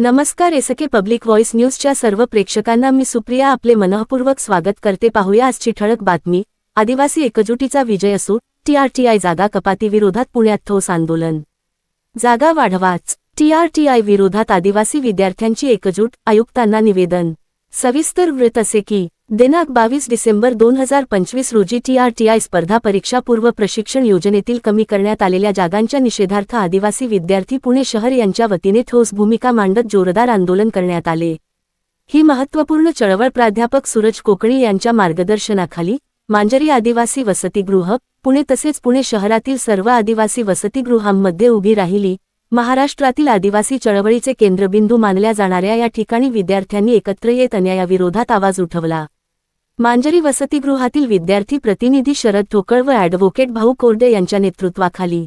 नमस्कार, SK public voice न्यूजच्या सर्व प्रेक्षकांना मी सुप्रिया आपले मनःपूर्वक स्वागत करते। पाहूया आजची ठळक बातमी। आदिवासी एकजुटीचा विजय असो, टीआरटीआय जागा कपातीविरोधात पुण्यात ठोस आंदोलन। जागा वाढवाच, टीआरटीआय विरोधात आदिवासी विद्यार्थ्यांची एकजूट, आयुक्तांना निवेदन। सविस्तर वृत्त असे की दिनांक 22 डिसेंबर 2025 रोजी टीआरटीआय स्पर्धा परीक्षा पूर्व प्रशिक्षण योजनेतील कमी करण्यात आलेल्या जागांच्या निषेधार्थ आदिवासी विद्यार्थी पुणे शहर यांच्या वतीने ठोस भूमिका मांडत जोरदार आंदोलन करण्यात आले। ही महत्त्वपूर्ण चळवळ प्राध्यापक सूरज कोकणी यांच्या मार्गदर्शनाखाली मांजरी आदिवासी वसतिगृह, पुणे तसेच पुणे शहरातील सर्व आदिवासी वसतिगृहांमध्ये उभी राहिली। महाराष्ट्रातील आदिवासी चळवळीचे केंद्रबिंदू मानल्या जाणाऱ्या या ठिकाणी विद्यार्थ्यांनी एकत्र येत अन्यायाविरोधात आवाज उठवला। मांजरी वसतिगृहातील विद्यार्थी प्रतिनिधी शरद ठोकळ व ॲडव्होकेट भाऊ कोरडे यांच्या नेतृत्वाखाली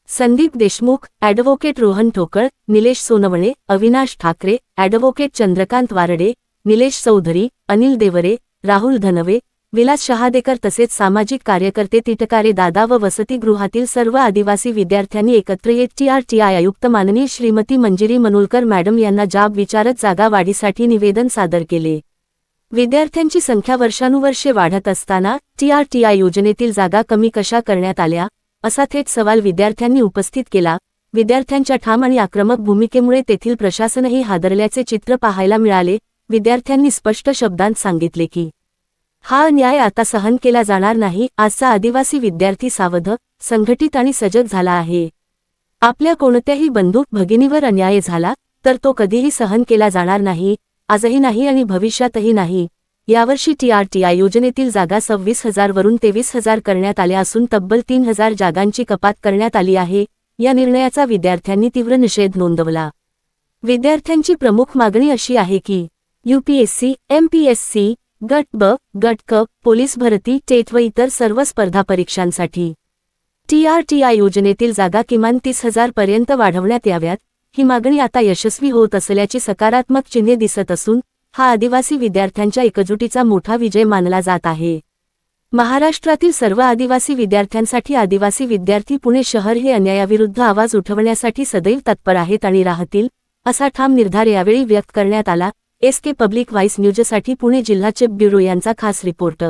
संदीप देशमुख, ॲडव्होकेट रोहन ठोकळ, निलेश सोनवणे, अविनाश ठाकरे, ॲडव्होकेट चंद्रकांत वारडे, निलेश चौधरी, अनिल देवरे, राहुल धनवे, विलास शहादेकर तसेच सामाजिक कार्यकर्ते तिटकारे दादा व वसतिगृहातील सर्व आदिवासी विद्यार्थ्यांनी एकत्र येत टीआरटीआय आयुक्त माननीय श्रीमती मंजिरी मनोलकर मॅडम यांना जाब विचारत जागा वाढीसाठी निवेदन सादर केले। विद्यार्थ्यांची संख्या वर्षानुवर्षे वाढत असताना टीआरटीआय योजनेतील जागा कमी कशा करण्यात आल्या, असा थेट सवाल विद्यार्थ्यांनी उपस्थित केला। विद्यार्थ्यांच्या ठाम आणि आक्रमक भूमिकेमुळे तेथील प्रशासनही हादरल्याचे चित्र पाहायला मिळाले। विद्यार्थ्यांनी स्पष्ट शब्दांत सांगितले की हा अन्याय आता सहन केला जाणार नाही। आजचा आदिवासी विद्यार्थी सावध, संघटित आणि सजग झाला आहे। आपल्या कोणत्याही बंधू भगिनीवर अन्याय झाला तर तो कधीही सहन केला जाणार नाही, आजही नाही आणि भविष्यातही नाही। यावर्षी टीआरटीआय योजनेतील जागा 26,000 वरून 23,000 करण्यात आल्या असून तब्बल 3,000 जागांची कपात करण्यात आली आहे। या निर्णयाचा विद्यार्थ्यांनी तीव्र निषेध नोंदवला। विद्यार्थ्यांची प्रमुख मागणी अशी आहे की यूपीएससी, एमपीएससी, गट ब, गट क, पोलीस भरती, टेट व इतर सर्व स्पर्धा परीक्षांसाठी टीआरटीआय योजनेतील जागा किमान 30,000 पर्यंत वाढवण्यात याव्यात। ही मागणी आता यशस्वी होत असल्याची सकारात्मक चिन्हे दिसत असून हा आदिवासी विद्यार्थ्यांच्या एकजुटीचा मोठा विजय मानला जात आहे। महाराष्ट्रातील सर्व आदिवासी विद्यार्थ्यांसाठी आदिवासी विद्यार्थी पुणे शहर हे अन्यायाविरुद्ध आवाज उठवण्यासाठी सदैव तत्पर आहेत आणि राहतील, असा ठाम निर्धार यावेळी व्यक्त करण्यात आला। एसके पब्लिक व्हॉइस न्यूजसाठी पुणे जिल्हा चीफ ब्युरो यांचा खास रिपोर्ट।